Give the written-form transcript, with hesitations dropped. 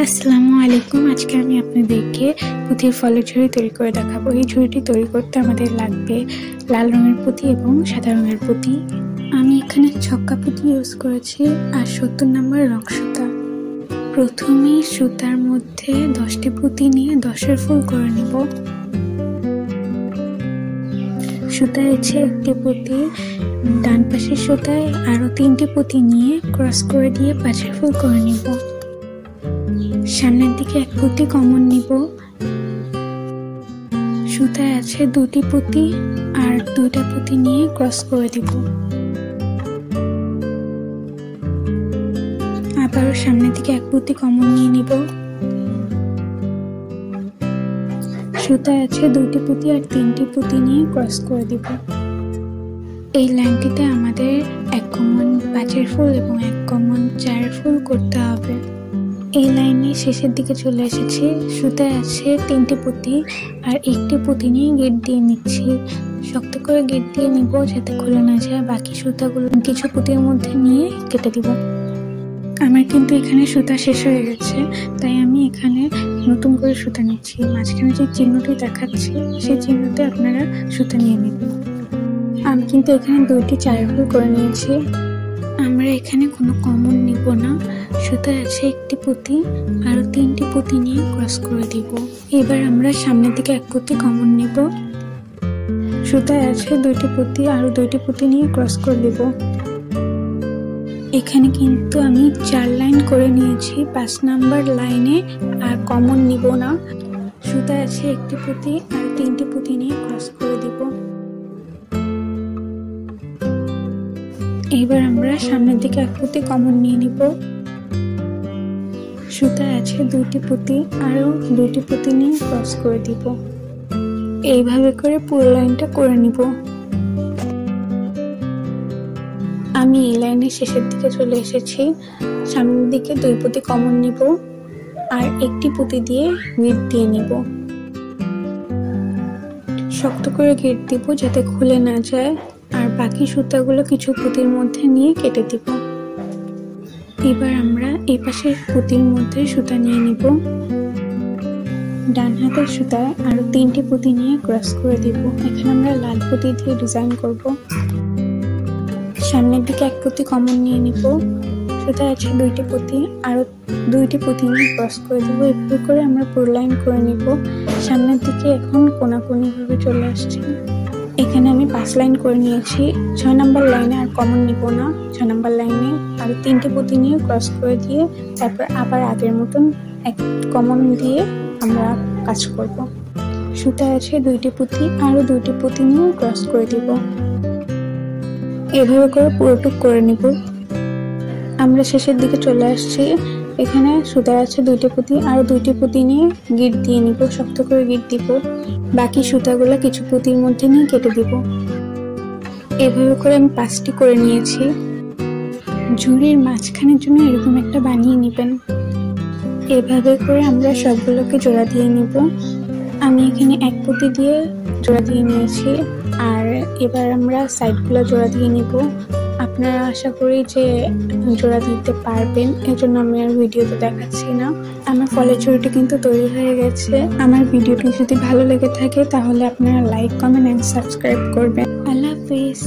আসসালামু আলাইকুম। আজকে আমি আপনাদেরকে পুঁতির ফলের ঝুড়ি তৈরি করে দেখাবো। এই ঝুড়িটি তৈরি করতে আমাদের লাগবে লাল রঙের পুঁতি এবং সাদা রঙের পুঁতি। আমি এখানে ছক্কা পুঁতি ইউজ করেছি আর 70 নম্বর রং সুতা। প্রথমে সুতার মধ্যে 10টি পুঁতি নিয়ে 10-এর ফুল করে নেব। সুতায় আছে একটি পুঁতি, ডান পাশের সুতায় আরো 3টি পুঁতি নিয়ে ক্রস করে দিয়ে 5-এর ফুল করে নেব। সামনের দিকে এক পুঁতি কমন নিব। সুতায় আছে 2টি পুঁতি আর 2টা পুঁতি নিয়ে ক্রস করে দিব। আবারও সামনের দিকে এক পুঁতি কমন নিয়ে নিব। সুতায় আছে 2টি পুঁতি আর 3টি পুঁতি নিয়ে ক্রস করে দিব। এই লাইনটিতে আমাদের 1 কমন 5-এর ফুল এবং 1 কমন 4-এর ফুল করতে হবে। এই লাইনের শেষের দিকে চলে এসেছি। সুতায় আছে 3টি পুঁতি আর 1টি পুঁতি নিয়ে গেট দিয়ে নিচ্ছি। শক্ত করে গেট দিয়ে নিব যাতে খুলে না যায়। বাকি সুতাগুলো কিছু পুঁতির মধ্যে নিয়ে কেটে দিব। আমার কিন্তু এখানে সুতা শেষ হয়ে গেছে, তাই আমি এখানে নতুন করে সুতা নিচ্ছি। মাঝখানে যে চিহ্নটি দেখাচ্ছি সেই চিহ্নতে আপনারা সুতা নিয়ে নেবেন। আমি কিন্তু এখানে 2টি 4-এর ফুল করে নিয়েছি। আমরা এখানে কোনো কমন নিব না। সুতায় আছে 1টি পুঁতি আর 3টি পুঁতি নিয়ে ক্রস করে দিব। এবার আমরা সামনের দিকে এক পুঁতি কমন নিব। সুতায় আছে 2টি পুঁতি আর 2টি পুঁতি নিয়ে ক্রস করে দিব। এখানে কিন্তু আমি 4 লাইন করে নিয়েছি। 5 নাম্বার লাইনে আর কমন নিব না। সুতায় আছে 1টি পুঁতি আর 3টি পুঁতি নিয়ে ক্রস করে দিব। এবার আমরা সামনের দিকে এক পুঁতি কমন নিয়ে নিব। সুতায় আছে 2টি পুঁতি আরো 2টি পুঁতি নিয়ে ক্রস করে দিব। এইভাবে করে পুরো লাইনটা করে নিব। আমি এই লাইনের শেষের দিকে চলে এসেছি। সামনের দিকে 2 পুঁতি কমন নিব আর 1টি পুঁতি দিয়ে গেট দিয়ে নিব। শক্ত করে গেট দিব যাতে খুলে না যায়। আর বাকি সুতাগুলো কিছু পুঁতির মধ্যে নিয়ে কেটে দিব। এবার আমরা এই পাশের পুঁতির মধ্যে সুতা নিয়ে নিব। ডান হাতের সুতায় আরো 3টি পুঁতি নিয়ে ক্রস করে দিব। এখানে আমরা লাল পুঁতি দিয়ে ডিজাইন করব। সামনের দিকে এক পুঁতি কমন নিয়ে নিব। সুতায় আছে 2টি পুঁতি আরো 2টি পুঁতি নিয়ে ক্রস করে দিব। এভাবে করে আমরা পুরো লাইন করে নিব। সামনের দিকে এখন কোনাকুনি ভাবে চলে আসছে। এখানে আমি 5 লাইন করে নিয়েছি। 6 নাম্বার লাইনে আর কমন নিব না। 6 নাম্বার লাইনে আর 3টি পুঁতি নিয়ে ক্রস করে দিয়ে তারপর আবার আগের মতন এক কমন দিয়ে আমরা কাজ করব। সুতায় আছে 2টি পুঁতি আরো 2টি পুঁতি নিয়ে ক্রস করে দিব। এভাবে করে পুরোটুক করে নিব। আমরা শেষের দিকে চলে আসছি। এখানে সুতায় আছে 2টি পুঁতি আর 2টি পুঁতি নিয়ে গিট দিয়ে নিব। শক্ত করে গিট দিব। বাকি সুতাগুলো কিছু পুঁতির মধ্যে নিয়ে কেটে দিব। এভাবে করে আমি 5টি করে নিয়েছি। ঝুড়ির মাঝখানের জন্য এরকম একটা বানিয়ে নেবেন। এভাবে করে আমরা সবগুলোকে জোড়া দিয়ে নিব। আমি এখানে 1 পুঁতি দিয়ে জোড়া দিয়ে নিয়েছি। আর এবার আমরা সাইডগুলো জোড়া দিয়ে নিব। আপনারা আশা করি যে জোড়া দিতে পারবেন, এজন্য আমি আর ভিডিওতে দেখাচ্ছি না। আমার ফলের ঝুড়িটি কিন্তু তৈরি হয়ে গেছে। আমার ভিডিওটি যদি ভালো লেগে থাকে তাহলে আপনারা লাইক, কমেন্ট এন্ড সাবস্ক্রাইব করবেন। আল্লাহ হাফেজ।